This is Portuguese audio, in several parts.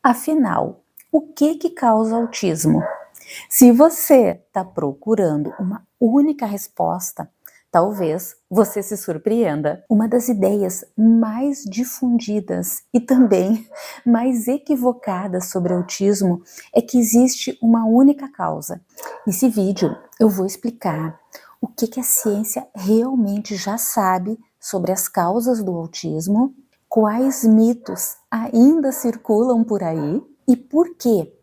Afinal, o que causa autismo? Se você está procurando uma única resposta, talvez você se surpreenda. Uma das ideias mais difundidas e também mais equivocadas sobre autismo é que existe uma única causa. Nesse vídeo eu vou explicar o que a ciência realmente já sabe sobre as causas do autismo, quais mitos ainda circulam por aí e por que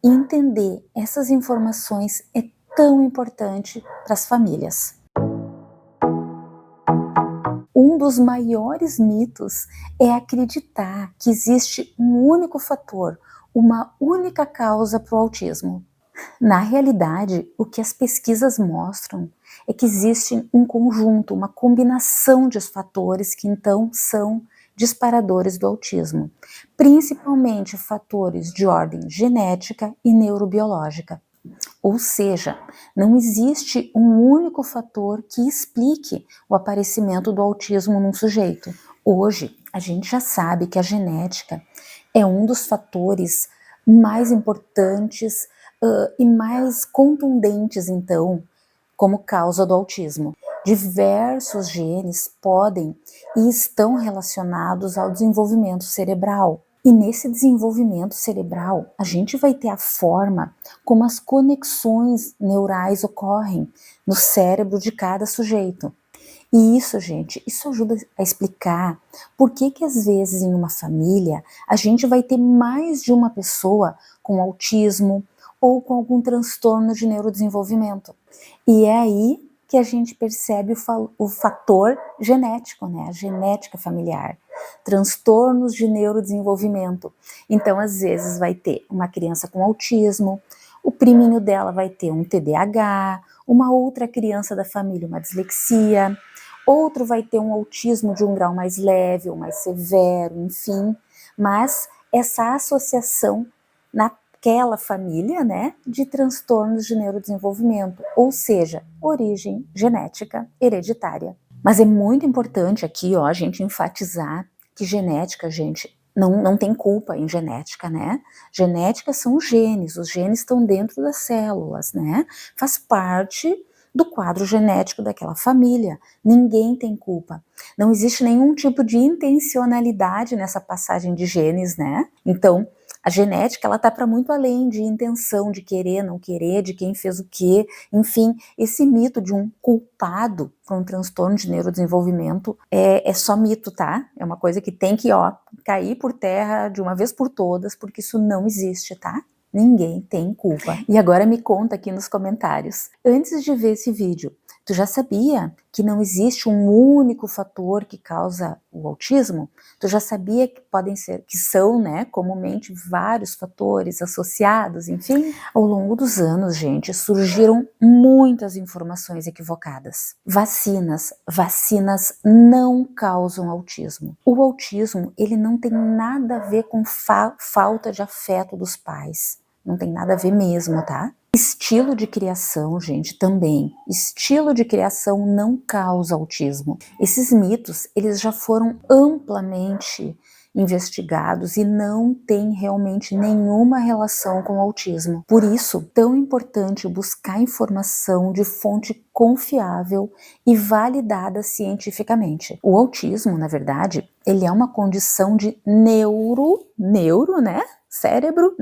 entender essas informações é tão importante para as famílias. Um dos maiores mitos é acreditar que existe um único fator, uma única causa para o autismo. Na realidade, o que as pesquisas mostram é que existe um conjunto, uma combinação de fatores que então são disparadores do autismo, principalmente fatores de ordem genética e neurobiológica. Ou seja, não existe um único fator que explique o aparecimento do autismo num sujeito. Hoje, a gente já sabe que a genética é um dos fatores mais importantes e mais contundentes, então, como causa do autismo. Diversos genes podem e estão relacionados ao desenvolvimento cerebral. E nesse desenvolvimento cerebral, a gente vai ter a forma como as conexões neurais ocorrem no cérebro de cada sujeito. E isso, gente, isso ajuda a explicar por que às vezes em uma família a gente vai ter mais de uma pessoa com autismo ou com algum transtorno de neurodesenvolvimento. E é aí que a gente percebe o fator genético, né? A genética familiar. Transtornos de neurodesenvolvimento. Então, às vezes, vai ter uma criança com autismo, o priminho dela vai ter um TDAH, uma outra criança da família uma dislexia, outro vai ter um autismo de um grau mais leve ou mais severo, enfim. Mas essa associação naquela família, né, de transtornos de neurodesenvolvimento, ou seja, origem genética hereditária. Mas é muito importante aqui, ó, a gente enfatizar que genética, gente, não tem culpa em genética, né? Genética são os genes estão dentro das células, né? Faz parte do quadro genético daquela família. Ninguém tem culpa. Não existe nenhum tipo de intencionalidade nessa passagem de genes, né? Então, a genética, ela tá para muito além de intenção, de querer, não querer, de quem fez o quê. Enfim, esse mito de um culpado por um transtorno de neurodesenvolvimento é só mito, tá? É uma coisa que tem que, ó, cair por terra de uma vez por todas, porque isso não existe, tá? Ninguém tem culpa. E agora me conta aqui nos comentários. Antes de ver esse vídeo, tu já sabia que não existe um único fator que causa o autismo? Tu já sabia que que são, né, comumente vários fatores associados, enfim? Ao longo dos anos, gente, surgiram muitas informações equivocadas. Vacinas não causam autismo. O autismo, ele não tem nada a ver com falta de afeto dos pais. Não tem nada a ver mesmo, tá? Estilo de criação, gente, também. Estilo de criação não causa autismo. Esses mitos, eles já foram amplamente investigados e não têm realmente nenhuma relação com o autismo. Por isso, tão importante buscar informação de fonte confiável e validada cientificamente. O autismo, na verdade, ele é uma condição de neuro, né? Cérebro,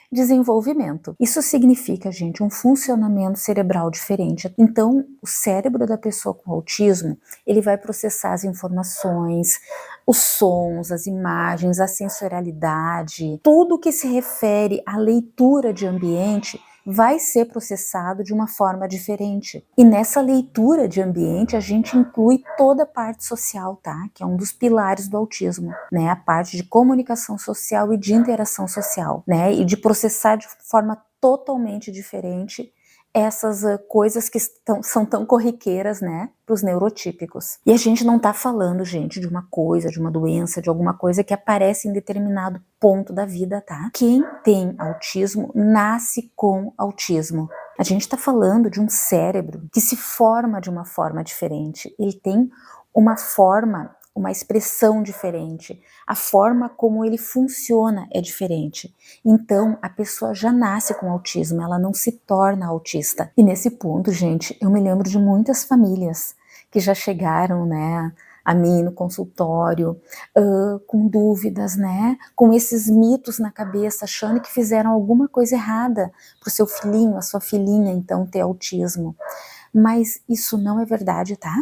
desenvolvimento. Isso significa, gente, um funcionamento cerebral diferente. Então, o cérebro da pessoa com autismo, ele vai processar as informações, os sons, as imagens, a sensorialidade, tudo que se refere à leitura de ambiente vai ser processado de uma forma diferente. E nessa leitura de ambiente, a gente inclui toda a parte social, tá? Que é um dos pilares do autismo, né? A parte de comunicação social e de interação social, né? E de processar de forma totalmente diferente essas coisas que são tão corriqueiras, né, para os neurotípicos. E a gente não tá falando, gente, de uma coisa, de uma doença, de alguma coisa que aparece em determinado ponto da vida, tá? Quem tem autismo nasce com autismo. A gente tá falando de um cérebro que se forma de uma forma diferente. Ele tem uma forma, uma expressão diferente, a forma como ele funciona é diferente. Então, a pessoa já nasce com autismo, ela não se torna autista. E nesse ponto, gente, eu me lembro de muitas famílias que já chegaram, né, a mim no consultório, com dúvidas, né, com esses mitos na cabeça, achando que fizeram alguma coisa errada para o seu filhinho, a sua filhinha, então, ter autismo. Mas isso não é verdade, tá?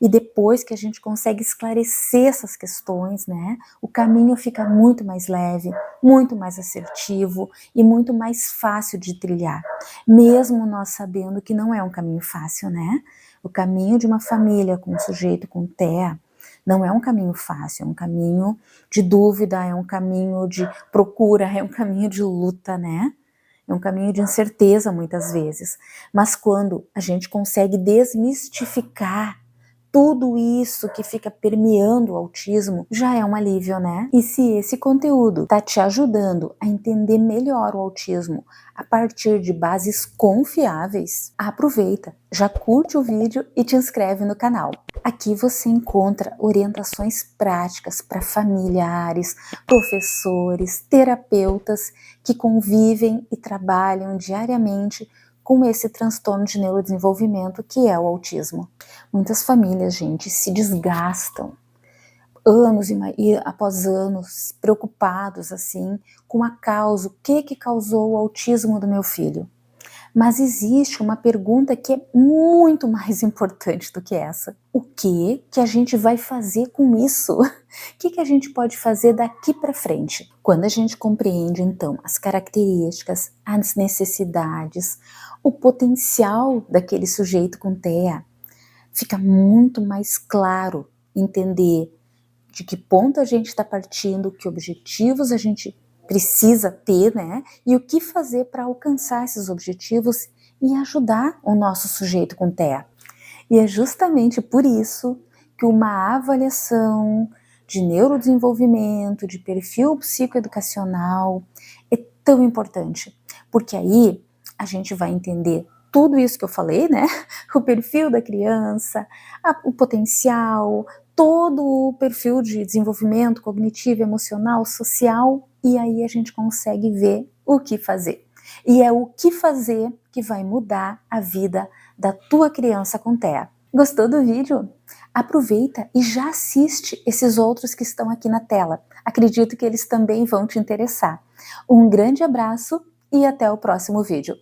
E depois que a gente consegue esclarecer essas questões, né, o caminho fica muito mais leve, muito mais assertivo e muito mais fácil de trilhar, mesmo nós sabendo que não é um caminho fácil, né? O caminho de uma família com um sujeito com TEA não é um caminho fácil, é um caminho de dúvida, é um caminho de procura, é um caminho de luta, né? É um caminho de incerteza muitas vezes, mas quando a gente consegue desmistificar tudo isso que fica permeando o autismo, já é um alívio, né? E se esse conteúdo tá te ajudando a entender melhor o autismo a partir de bases confiáveis, aproveita, já curte o vídeo e te inscreve no canal. Aqui você encontra orientações práticas para familiares, professores, terapeutas que convivem e trabalham diariamente com esse transtorno de neurodesenvolvimento que é o autismo. Muitas famílias, gente, se desgastam anos e após anos, preocupados assim com a causa, o que causou o autismo do meu filho. Mas existe uma pergunta que é muito mais importante do que essa. O que a gente vai fazer com isso? O que a gente pode fazer daqui para frente? Quando a gente compreende, então, as características, as necessidades, o potencial daquele sujeito com TEA, fica muito mais claro entender de que ponto a gente está partindo, que objetivos a gente precisa ter, né? E o que fazer para alcançar esses objetivos e ajudar o nosso sujeito com TEA. E é justamente por isso que uma avaliação de neurodesenvolvimento, de perfil psicoeducacional é tão importante, porque aí a gente vai entender tudo isso que eu falei, né? O perfil da criança, o potencial, todo o perfil de desenvolvimento cognitivo, emocional, social, e aí a gente consegue ver o que fazer. E é o que fazer que vai mudar a vida da tua criança com TEA. Gostou do vídeo? Aproveita e já assiste esses outros que estão aqui na tela. Acredito que eles também vão te interessar. Um grande abraço e até o próximo vídeo.